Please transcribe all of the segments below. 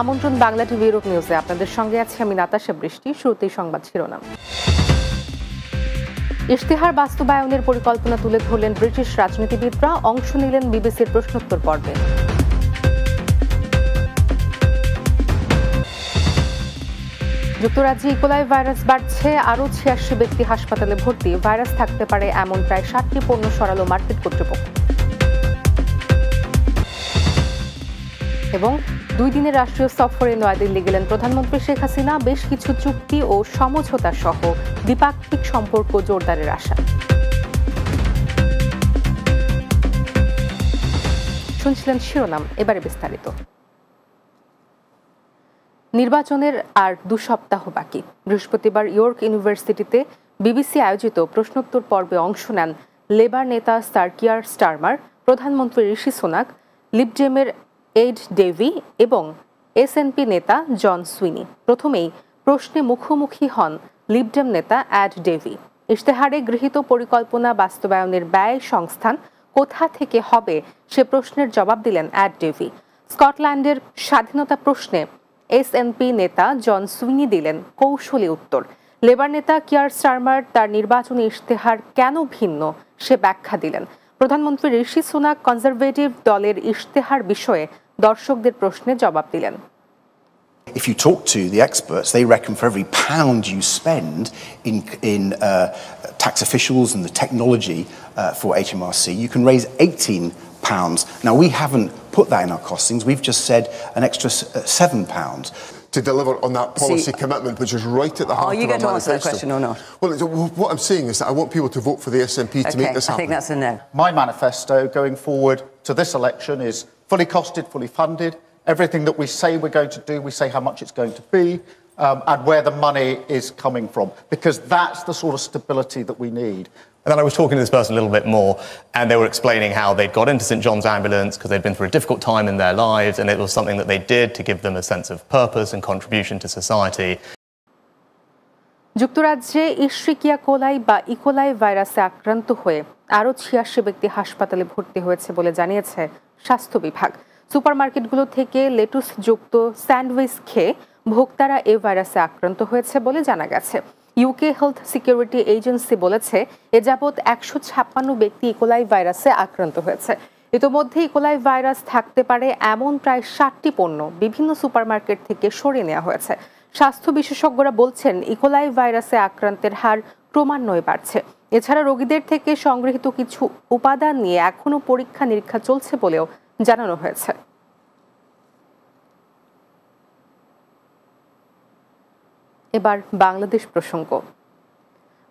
আমন্ত্রণ Bangla TV Europe নিউজে আপনাদের সঙ্গে আছি আমি নাতাশা বৃষ্টি। শুরুতেই সংবাদ শিরোনাম। ইশতেহার বাস্তবায়নের পরিকল্পনা তুলে ধরলেন ব্রিটিশ রাজনীতিবিদরা, অংশ নিলেন বিবিসির প্রশ্নোত্তর পর্বে। যুক্তরাজ্যে ইকোলাই ভাইরাস বাড়ছে, আরও ৮৬ ব্যক্তি হাসপাতালে ভর্তি। ভাইরাস থাকতে পারে এমন প্রায় ৬০টি পণ্য সরালো মার্কেট কর্তৃপক্ষ। এবং ২ দিনের রাষ্ট্রীয় সফরে নয়াদিল্লি গেলেন প্রধানমন্ত্রী শেখ হাসিনা। বেশ কিছু চুক্তি ও সমঝোতা সহ দ্বিপাক্ষিক সম্পর্ক জোরদারের আশা। শুনছিলেন শিরোনাম, এবারে বিস্তারিত। নির্বাচনের আর ২ সপ্তাহ বাকি। বৃহস্পতিবার ইয়র্ক ইউনিভার্সিটিতে বিবিসি আয়োজিত প্রশ্নোত্তর পর্বে অংশ নেন লেবার নেতা স্যার কিয়ার স্টারমার, প্রধানমন্ত্রী ঋষি সুনাক, লিবডেমের এড ডেভি এবং এসএনপি নেতা জন সুইনি। প্রথমেই প্রশ্নে মুখোমুখি হন লিবডেম নেতা এড ডেভি। ইশতেহারে গৃহীত পরিকল্পনা বাস্তবায়নের ব্যয় সংস্থান কোথা থেকে হবে সে প্রশ্নের জবাব দিলেন এড ডেভি। স্কটল্যান্ডের স্বাধীনতা প্রশ্নে এসএনপি নেতা জন সুইনি দিলেন কৌশলী উত্তর। লেবার নেতা কিয়ার স্টারমার তার নির্বাচনী ইশতেহার কেন ভিন্ন সে ব্যাখ্যা দিলেন। প্রধানমন্ত্রী ঋষি সুনাক কনজারভেটিভ দলের ইশতেহার বিষয়ে দর্শকদের প্রশ্নে জবাব দিলেন। If you talk to the experts, they reckon for every pound you spend in tax officials and the technology for HMRC, you can raise £18. Now, we haven't put that in our costings. We've just said an extra £7. To deliver on that policy commitment, which is right at the heart of our manifesto. Are you going to answer that question or not? Well, what I'm saying is that I want people to vote for the SNP to make this happen. I think that's a no. My manifesto going forward to this election is fully costed, fully funded. Everything that we say we're going to do, we say how much it's going to be and where the money is coming from, because that's the sort of stability that we need. And then I was talking to this person a little bit more, and they were explaining how they'd got into St John's Ambulance because they'd been through a difficult time in their lives, and it was something that they did to give them a sense of purpose and contribution to society. যুক্তরাজ্যে ইশ্রিকিয়া কোলাই বা E. coli ভাইরাসে আক্রান্ত হয়ে আরও ৮৬ ব্যক্তি হাসপাতালে ভর্তি হয়েছে বলে জানিয়েছে স্বাস্থ্য বিভাগ। সুপারমার্কেটগুলো থেকে লেটুস যুক্ত স্যান্ডউইচ খেয়ে ভোক্তারা এ ভাইরাসে আক্রান্ত হয়েছে বলে জানা গেছে। ইউকে হেলথ সিকিউরিটি এজেন্সি বলেছে এ যাবৎ ১৫৬ ব্যক্তি ইকোলাই ভাইরাসে আক্রান্ত হয়েছে। ইতোমধ্যে ইকোলাই ভাইরাস থাকতে পারে এমন প্রায় ৬০টি পণ্য বিভিন্ন সুপারমার্কেট থেকে সরিয়ে নেওয়া হয়েছে। স্বাস্থ্য বিশেষজ্ঞরা বলছেন ইকোলাই ভাইরাসে আক্রান্তের হার ক্রমান্বয়ে বাড়ছে। এছাড়া রোগীদের থেকে সংগৃহীত কিছু উপাদান নিয়ে এখনও পরীক্ষা নিরীক্ষা চলছে বলেও জানানো হয়েছে। এবার বাংলাদেশ প্রসঙ্গ।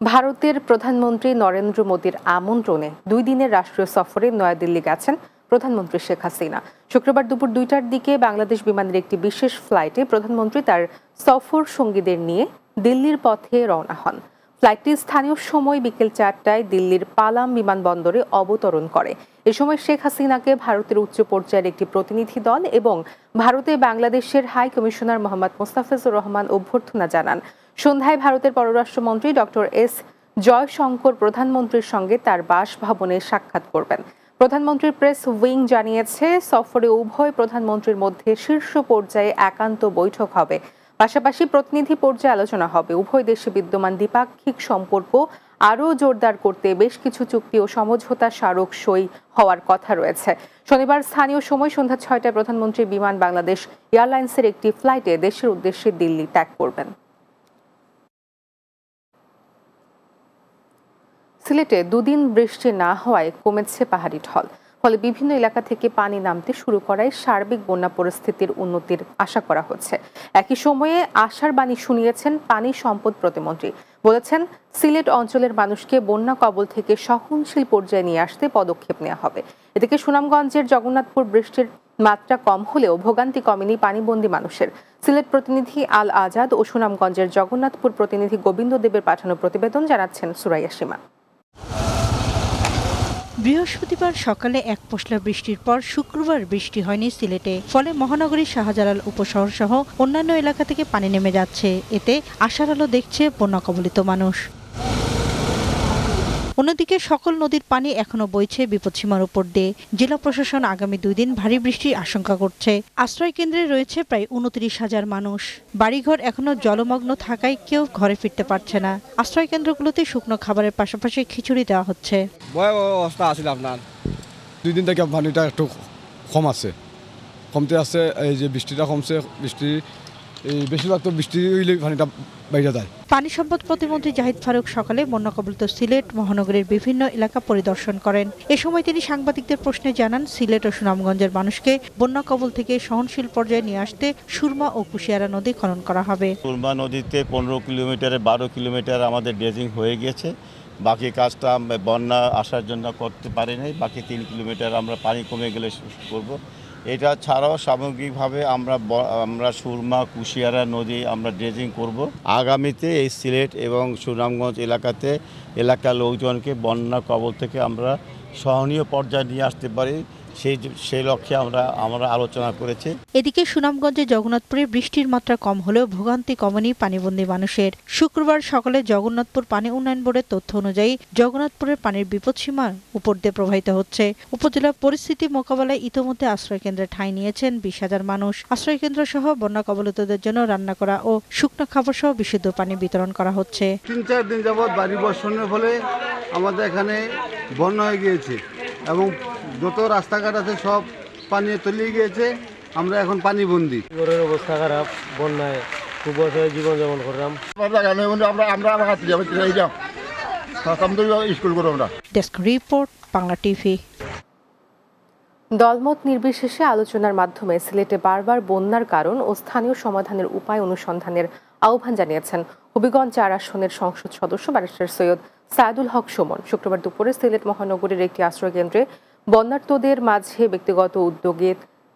ভারতের প্রধানমন্ত্রী নরেন্দ্র মোদীর আমন্ত্রণে ২ দিনের রাষ্ট্রীয় সফরে নয়াদিল্লি গেছেন প্রধানমন্ত্রী শেখ হাসিনা। শুক্রবার দুপুর ২টার দিকে বাংলাদেশ বিমানের একটি বিশেষ ফ্লাইটে প্রধানমন্ত্রী তার সফর সঙ্গীদের নিয়ে দিল্লির পথে রওনা হন। ফ্লাইটটি স্থানীয় সময় বিকেল ৪টায় দিল্লির পালাম বিমানবন্দরে অবতরণ করে। এ সময় শেখ হাসিনাকে ভারতের উচ্চ পর্যায়ের একটি প্রতিনিধি দল এবং ভারতে বাংলাদেশের হাই কমিশনার মোহাম্মদ মোস্তাফিজুর রহমান অভ্যর্থনা জানান। সন্ধ্যায় ভারতের পররাষ্ট্রমন্ত্রী ডক্টর এস জয়শঙ্কর প্রধানমন্ত্রীর সঙ্গে তার বাসভবনে সাক্ষাৎ করবেন। প্রধানমন্ত্রীর প্রেস উইং জানিয়েছে সফরে উভয় প্রধানমন্ত্রীর মধ্যে শীর্ষ পর্যায়ে একান্ত বৈঠক হবে। পাশাপাশি প্রতিনিধি পর্যায়ে আলোচনা হবে। উভয় দেশে বিদ্যমান দ্বিপাক্ষিক সম্পর্ক আরও জোরদার করতে বেশ কিছু চুক্তি ও সমঝোতা স্মারক সই হওয়ার কথা রয়েছে। শনিবার স্থানীয় সময় সন্ধ্যা ৬টায় প্রধানমন্ত্রীর বিমান বাংলাদেশ এয়ারলাইন্সের একটি ফ্লাইটে দেশের উদ্দেশ্যে দিল্লি ত্যাগ করবেন। সিলেটে ২ দিন বৃষ্টি না হওয়ায় কমেছে পাহাড়ি ঢল, ফলে বিভিন্ন এলাকা থেকে পানি নামতে শুরু করায় সার্বিক বন্যা পরিস্থিতির উন্নতির আশা করা হচ্ছে। একই সময়ে আশার বাণী শুনিয়েছেন পানি সম্পদ প্রতিমন্ত্রী। বলেছেন সিলেট অঞ্চলের মানুষকে বন্যা কবল থেকে সহনশীল পর্যায়ে নিয়ে আসতে পদক্ষেপ নেওয়া হবে। এদিকে সুনামগঞ্জের জগন্নাথপুর বৃষ্টির মাত্রা কম হলেও ভোগান্তি কমেনি পানিবন্দী মানুষের। সিলেট প্রতিনিধি আল আজাদ ও সুনামগঞ্জের জগন্নাথপুর প্রতিনিধি গোবিন্দ দেবের পাঠানো প্রতিবেদন জানাচ্ছেন সুরাইয়া সীমা। বৃহস্পতিবার সকালে এক পশলা বৃষ্টির পর শুক্রবার বৃষ্টি হয়নি সিলেটে, ফলে মহানগরীর শাহজালাল উপশহর সহ অন্যান্য এলাকা থেকে পানি নেমে যাচ্ছে। এতে আশার আলো দেখছে বন্যা কবলিত মানুষ। অন্যদিকে সকল নদীর পানি এখনো বইছে বিপদসীমার উপর দিয়ে। জেলা প্রশাসন আগামী 2 দিন ভারী বৃষ্টির আশঙ্কা করছে। আশ্রয় কেন্দ্রে রয়েছে প্রায় 29,000 মানুষ। বাড়িঘর এখনো জলমগ্ন থাকায় কেউ ঘরে ফিরতে পারছে না। আশ্রয় কেন্দ্রগুলোতে শুকনো খাবারের পাশাপাশি খিচুড়ি দেওয়া হচ্ছে। ভয়াবহ অবস্থা আছিল আপনার 2 দিন থেকে পানিটা একটু কমতে আছে। এই যে বৃষ্টিটা কমছে, এই বেশিরভাগ তো বৃষ্টি হইলে পানিটা বাইরে যায়। পানি সম্পদ প্রতিমন্ত্রী জাহিদ ফারুক সকালে বন্যা কবলিত সিলেট মহানগরীর বিভিন্ন এলাকা পরিদর্শন করেন। এ সময় তিনি সাংবাদিকদের প্রশ্নে জানান, সিলেট ও সুনামগঞ্জের মানুষকে বন্যা কবল থেকে সহনশীল পর্যায়ে নিয়ে আসতে সুরমা ও কুশিয়ারা নদী খনন করা হবে। সুরমা নদীতে 15 কিলোমিটারে 12 কিলোমিটার আমাদের ড্রেজিং হয়ে গিয়েছে। বাকি কাজটা বন্যা আসার জন্য করতে পারি নাই। বাকি 3 কিলোমিটার আমরা পানি কমে গেলে করব। এটা ছাড়াও সামগ্রিকভাবে আমরা সুরমা কুশিয়ারা নদী আমরা ড্রেজিং করব। আগামীতে এই সিলেট এবং সুনামগঞ্জ এলাকার লোকজনকে বন্যা কবল থেকে আমরা সহনীয় পর্যায়ে নিয়ে আসতে পারি, সেই লক্ষ্যে আমরা আলোচনা করেছি। এদিকে সুনামগঞ্জে জগন্নাথপুরে বৃষ্টির মাত্রা কম হলেও ভোগান্তি কমেনি পানিবন্দী মানুষের। শুক্রবার সকালে জগন্নাথপুর পানি উন্নয়ন বোর্ডের তথ্য অনুযায়ী জগন্নাথপুরের পানির বিপদসীমার উপর দিয়ে প্রবাহিত হচ্ছে। উপজেলা পরিস্থিতি মোকাবেলায় ইতোমধ্যে আশ্রয়কেন্দ্রে ঠাঁই নিয়েছেন 20,000 মানুষ। আশ্রয়কেন্দ্র সহ বন্যা কবলিতদের জন্য রান্না করা ও শুকনো খাবার সহ বিশুদ্ধ পানি বিতরণ করা হচ্ছে। 3-4 দিন যাবৎ বাড়ি বর্ষণের ফলে আমাদের এখানে বন্যা হয়ে গিয়েছে এবং যত রাস্তাঘাট আছে সব পানি তলিয়ে গিয়েছে। আমরা এখন পানিবন্দী। ঘরের অবস্থা খারাপ, বন্যায় খুব অসহায় জীবনযাপন করলাম। Desk report, Bangla TV. দলমত নির্বিশেষে আলোচনার মাধ্যমে সিলেটে বারবার বন্যার কারণ ও স্থানীয় সমাধানের উপায় অনুসন্ধানের আহ্বান জানিয়েছেন হবিগঞ্জ 4 আসনের সংসদ সদস্য ব্যারিস্টার সৈয়দ সায়েদুল হক সুমন। শুক্রবার দুপুরে সিলেট মহানগরীর একটি আশ্রয়কেন্দ্রে বন্যার্তদের মাঝে ব্যক্তিগত উদ্যোগে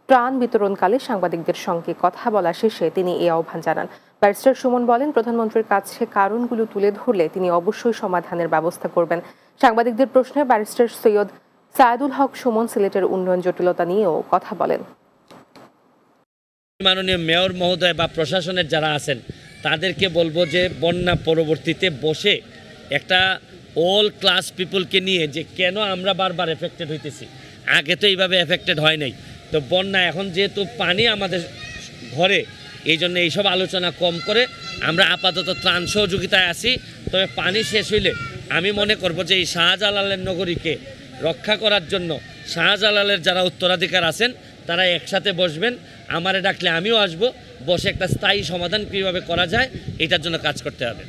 ত্রাণ বিতরণকালে সাংবাদিকদের সঙ্গে কথা বলা শেষে তিনি এই আহ্বান জানান। ব্যারিস্টার সুমন বলেন, প্রধানমন্ত্রীর কাছে কারণগুলো তুলে ধরলে তিনি অবশ্যই সমাধানের ব্যবস্থা করবেন। সাংবাদিকদের প্রশ্নে ব্যারিস্টার সৈয়দ সায়েদুল হক সুমন সিলেটের উন্নয়ন জটিলতা নিয়েও কথা বলেন। মাননীয় মেয়র মহোদয় বা প্রশাসনের যারা আছেন তাদেরকে বলবো যে বন্যা পরবর্তীতে বসে একটা অল ক্লাস পিপলকে নিয়ে যে কেন আমরা বারবার এফেক্টেড হইতেছি, আগে তো এইভাবে এফেক্টেড হয় নাই, তো বন্যা এখন যেহেতু পানি আমাদের ঘরে, এই জন্য এইসব আলোচনা কম করে আমরা আপাতত ত্রাণ সহযোগিতায় আসি। তবে পানি শেষ হইলে আমি মনে করব যে এই শাহজালালের নগরীকে রক্ষা করার জন্য শাহজালালের যারা উত্তরাধিকার আছেন তারা একসাথে বসবেন, আমারে ডাকলে আমিও আসব, বসে একটা স্থায়ী সমাধান কীভাবে করা যায় এটার জন্য কাজ করতে হবে।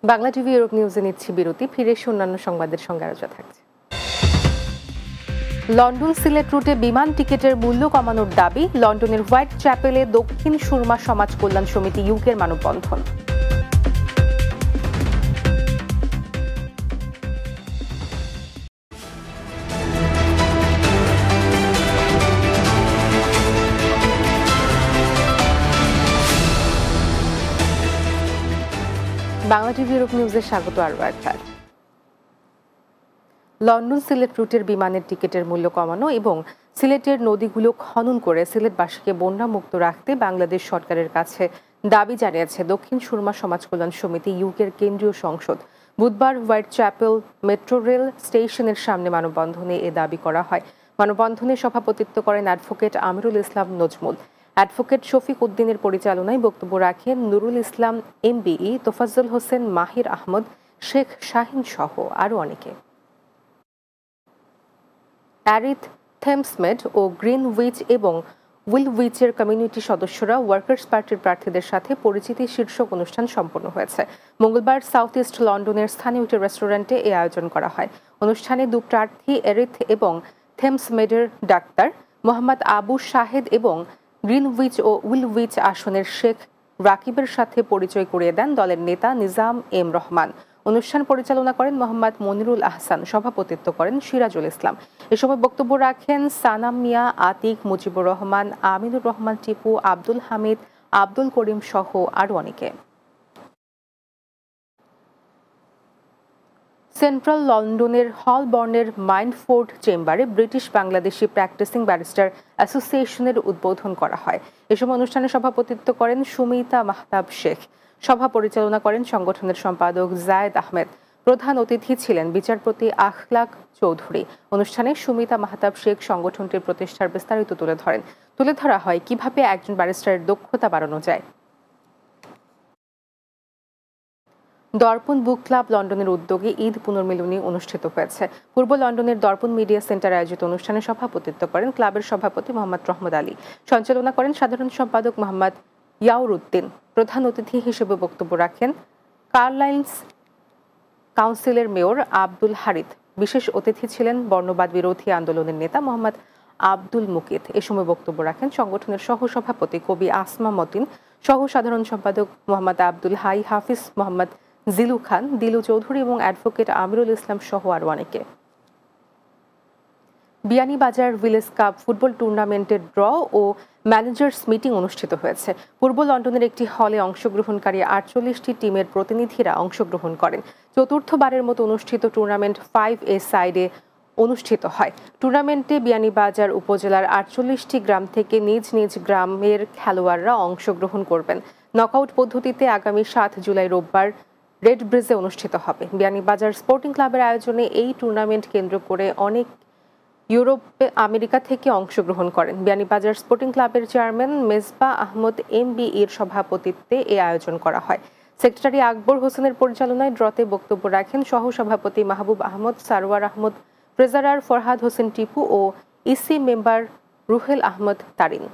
বাংলা টিভি ইউরোপ নিউজে নিচ্ছি বিরতি, ফিরে এসে অন্যান্য সংবাদের সঙ্গে আলোচনা থাকছে। লন্ডন সিলেট রুটে বিমান টিকিটের মূল্য কমানোর দাবি। লন্ডনের হোয়াইট চ্যাপেলে দক্ষিণ সুরমা সমাজ কল্যাণ সমিতি ইউকের মানববন্ধন। বাংলা টিভি ইউরোপ নিউজে স্বাগত আরও একবার। লন্ডন সিলেট রুটের বিমানের টিকিটের মূল্য কমানো এবং সিলেটের নদীগুলো খনন করে সিলেটবাসীকে বন্যামুক্ত রাখতে বাংলাদেশ সরকারের কাছে দাবি জানিয়েছে দক্ষিণ সুরমা সমাজ কল্যাণ সমিতি ইউকের কেন্দ্রীয় সংসদ। বুধবার হোয়াইট চ্যাপেল মেট্রো রেল স্টেশনের সামনে মানববন্ধনে এ দাবি করা হয়। মানববন্ধনে সভাপতিত্ব করেন অ্যাডভোকেট আমিরুল ইসলাম নজমুল। অ্যাডভোকেট শফিক উদ্দিনের পরিচালনায় বক্তব্য রাখেন নুরুল ইসলাম এমবিই, তোফাজ্জল হোসেন, মাহির আহমদ, শেখ শাহিন সহ আরও অনেকে। অ্যারিথ, থেমসমেড ও গ্রিনউইচ এবং উইলউইচের কমিউনিটি সদস্যরা ওয়ার্কার্স পার্টির প্রার্থীদের সাথে পরিচিতি শীর্ষক অনুষ্ঠান সম্পন্ন হয়েছে। মঙ্গলবার সাউথ ইস্ট লন্ডনের স্থানীয় একটি রেস্টুরেন্টে এই আয়োজন করা হয়। অনুষ্ঠানে 2 প্রার্থী এরিথ এবং থেমসমেডের ডাক্তার মোহাম্মদ আবু শাহেদ এবং গ্রিনউইচ ও উইলউইচ আসনের শেখ রাকিবের সাথে পরিচয় করিয়ে দেন দলের নেতা নিজাম এম রহমান। অনুষ্ঠান পরিচালনা করেন মোহাম্মদ মনিরুল আহসান, সভাপতিত্ব করেন সিরাজুল ইসলাম। এ সময় বক্তব্য রাখেন সানাম মিয়া, আতিক, মুজিবুর রহমান, আমিনুর রহমান টিপু, আব্দুল হামিদ, আব্দুল করিম সহ আরও অনেকে। সেন্ট্রাল লন্ডনের হলবর্নের মাইন্ডফোর্ড চেম্বারে ব্রিটিশ বাংলাদেশি প্র্যাকটিসিং ব্যারিস্টার অ্যাসোসিয়েশনের উদ্বোধন করা হয়। এ সময় অনুষ্ঠানে সভাপতিত্ব করেন সুমিতা মাহতাব শেখ। সভা পরিচালনা করেন সংগঠনের সম্পাদক জায়েদ আহমেদ। প্রধান অতিথি ছিলেন বিচারপতি আখলাক চৌধুরী। অনুষ্ঠানে সুমিতা মাহতাব শেখ সংগঠনটির প্রতিষ্ঠার বিস্তারিত তুলে ধরা হয় কিভাবে একজন ব্যারিস্টারের দক্ষতা বাড়ানো যায়। দর্পণ বুক ক্লাব লন্ডনের উদ্যোগে ঈদ পুনর্মিলনী অনুষ্ঠিত হয়েছে। পূর্ব লন্ডনের দর্পণ মিডিয়া সেন্টারে আয়োজিত অনুষ্ঠানে সভাপতিত্ব করেন ক্লাবের সভাপতি মোহাম্মদ রহমত আলী। সঞ্চালনা করেন সাধারণ সম্পাদক মোহাম্মদ ইয়াউর উদ্দিন। প্রধান অতিথি হিসেবে বক্তব্য রাখেন কার্লাইলস কাউন্সিলের মেয়র আব্দুল হারিথ। বিশেষ অতিথি ছিলেন বর্ণবাদ বিরোধী আন্দোলনের নেতা মোহাম্মদ আব্দুল মুকিত। এ সময় বক্তব্য রাখেন সংগঠনের সহসভাপতি কবি আসমা মতিন, সহ সাধারণ সম্পাদক মোহাম্মদ আব্দুল হাই, হাফিজ মোহাম্মদ জিলু খান, দিলু চৌধুরী এবং অ্যাডভোকেট আমিরুল ইসলাম সহ আরও অনেকে। বিয়ানীবাজার ভিলেজ কাপ ফুটবল টুর্নামেন্টের ড্র ও ম্যানেজার্স মিটিং অনুষ্ঠিত হয়েছে। পূর্ব লন্ডনের একটি হলে অংশগ্রহণকারী 48টি টিমের প্রতিনিধিরা অংশগ্রহণ করেন। চতুর্থবারের মতো অনুষ্ঠিত টুর্নামেন্ট 5A সাইডে অনুষ্ঠিত হয়। টুর্নামেন্টে বিয়ানীবাজার উপজেলার 48টি গ্রাম থেকে নিজ নিজ গ্রামের খেলোয়াড়রা অংশগ্রহণ করবেন। নকআউট পদ্ধতিতে আগামী 7 জুলাই রোববার রেড ব্রিজে অনুষ্ঠিত হবে। বিয়ানীবাজার স্পোর্টিং ক্লাবের আয়োজনে এই টুর্নামেন্ট কেন্দ্র করে অনেক ইউরোপ, আমেরিকা থেকে অংশগ্রহণ করেন। বিয়ানীবাজার স্পোর্টিং ক্লাবের চেয়ারম্যান মেজবা আহমদ MBEর সভাপতিত্বে এ আয়োজন করা হয়। সেক্রেটারি আকবর হোসেনের পরিচালনায় ড্রতে বক্তব্য রাখেন সহসভাপতি মাহবুব আহমদ, সারোয়ার আহমদ, ট্রেজারার ফরহাদ হোসেন টিপু ও ইসি মেম্বার রুহেল আহমদ তারিন।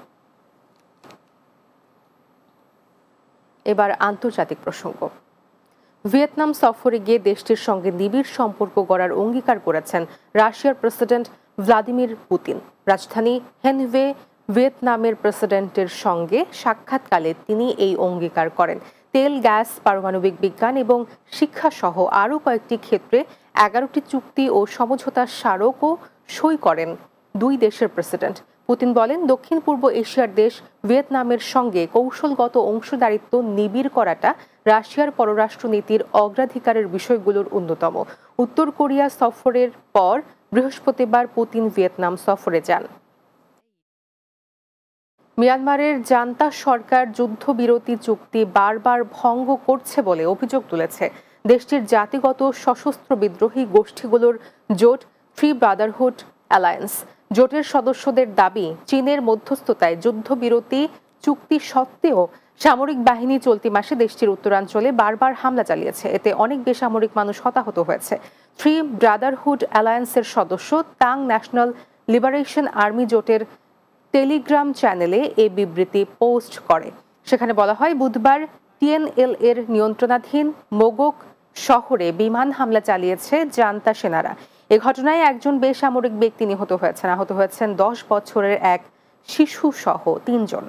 এবার আন্তর্জাতিক প্রসঙ্গ। ভিয়েতনাম সফরে গিয়ে দেশটির সঙ্গে নিবিড় সম্পর্ক গড়ার অঙ্গীকার করেছেন রাশিয়ার প্রেসিডেন্ট ভ্লাদিমির পুতিন। রাজধানী হেনভে ভিয়েতনামের প্রেসিডেন্টের সঙ্গে সাক্ষাৎকালে তিনি এই অঙ্গীকার করেন। তেল, গ্যাস, পারমাণবিক বিজ্ঞান এবং শিক্ষা সহ আরও কয়েকটি ক্ষেত্রে 11টি চুক্তি ও সমঝোতা স্মারকও সই করেন দুই দেশের প্রেসিডেন্ট। পুতিন বলেন, দক্ষিণ পূর্ব এশিয়ার দেশ ভিয়েতনামের সঙ্গে কৌশলগত অংশীদারিত্ব নিবিড় করাটা রাশিয়ার পররাষ্ট্র নীতির অগ্রাধিকারের বিষয়গুলোর অন্যতম। উত্তর কোরিয়া সফরের পর বৃহস্পতিবার পুতিন ভিয়েতনাম সফরে যান। মিয়ানমারের জান্তা সরকার যুদ্ধবিরতি চুক্তি বারবার ভঙ্গ করছে বলে অভিযোগ তুলেছে দেশটির জাতিগত সশস্ত্র বিদ্রোহী গোষ্ঠীগুলোর জোট ফ্রি ব্রাদারহুড অ্যালায়েন্স। জোটের সদস্যদের দাবি, চীনের মধ্যস্থতায় যুদ্ধবিরতি চুক্তি সত্ত্বেও সামরিক বাহিনী চলতি মাসে দেশটির উত্তরাঞ্চলে বারবার হামলা চালিয়েছে। এতে অনেক বেসামরিক মানুষ হতাহত হয়েছে। ফ্রি ব্রাদারহুড অ্যালায়েন্সের সদস্য তাং ন্যাশনাল লিবারেশন আর্মি জোটের টেলিগ্রাম চ্যানেলে এ বিবৃতি পোস্ট করে। সেখানে বলা হয়, বুধবার TNL এর নিয়ন্ত্রণাধীন মোগক শহরে বিমান হামলা চালিয়েছে জান্তা সেনারা। এ ঘটনায় একজন বেসামরিক ব্যক্তি নিহত হয়েছেন। আহত হয়েছেন 10 বছরের এক শিশু সহ 3 জন।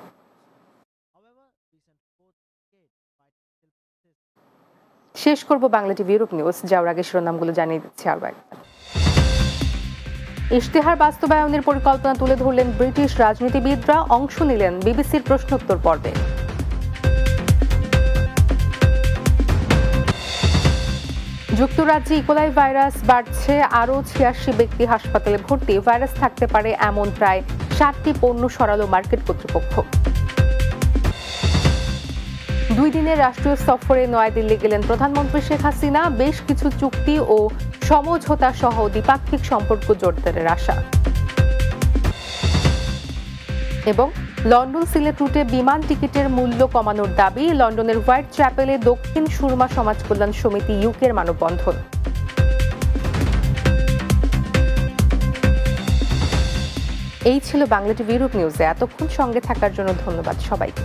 শেষ করব বাংলা টিভি ইউরোপ নিউজ। যাওয়ার আগে শিরোনামগুলো জানিয়ে দিচ্ছি আরও একবার। ইশতেহার বাস্তবায়নের পরিকল্পনা তুলে ধরলেন ব্রিটিশ রাজনীতিবিদরা, অংশ নিলেন বিবিসির প্রশ্নোত্তর পর্বে। যুক্তরাজ্যে ইকোলাই ভাইরাস বাড়ছে, আরও 86 ব্যক্তি হাসপাতালে ভর্তি। ভাইরাস থাকতে পারে এমন প্রায় 60টি পণ্য সরালো মার্কেট কর্তৃপক্ষ। 2 দিনের রাষ্ট্রীয় সফরে নয়াদিল্লি গেলেন প্রধানমন্ত্রী শেখ হাসিনা। বেশ কিছু চুক্তি ও সমঝোতা সহ দ্বিপাক্ষিক সম্পর্ক জোরদারের আশা। এবং লন্ডন সিলেট রুটে বিমান টিকিটের মূল্য কমানোর দাবি। লন্ডনের হোয়াইট চ্যাপেলে দক্ষিণ সুরমা সমাজ কল্যাণ সমিতি ইউকের মানববন্ধন। এই ছিল বাংলা টিভি ইউরোপ নিউজে। এতক্ষণ সঙ্গে থাকার জন্য ধন্যবাদ সবাইকে।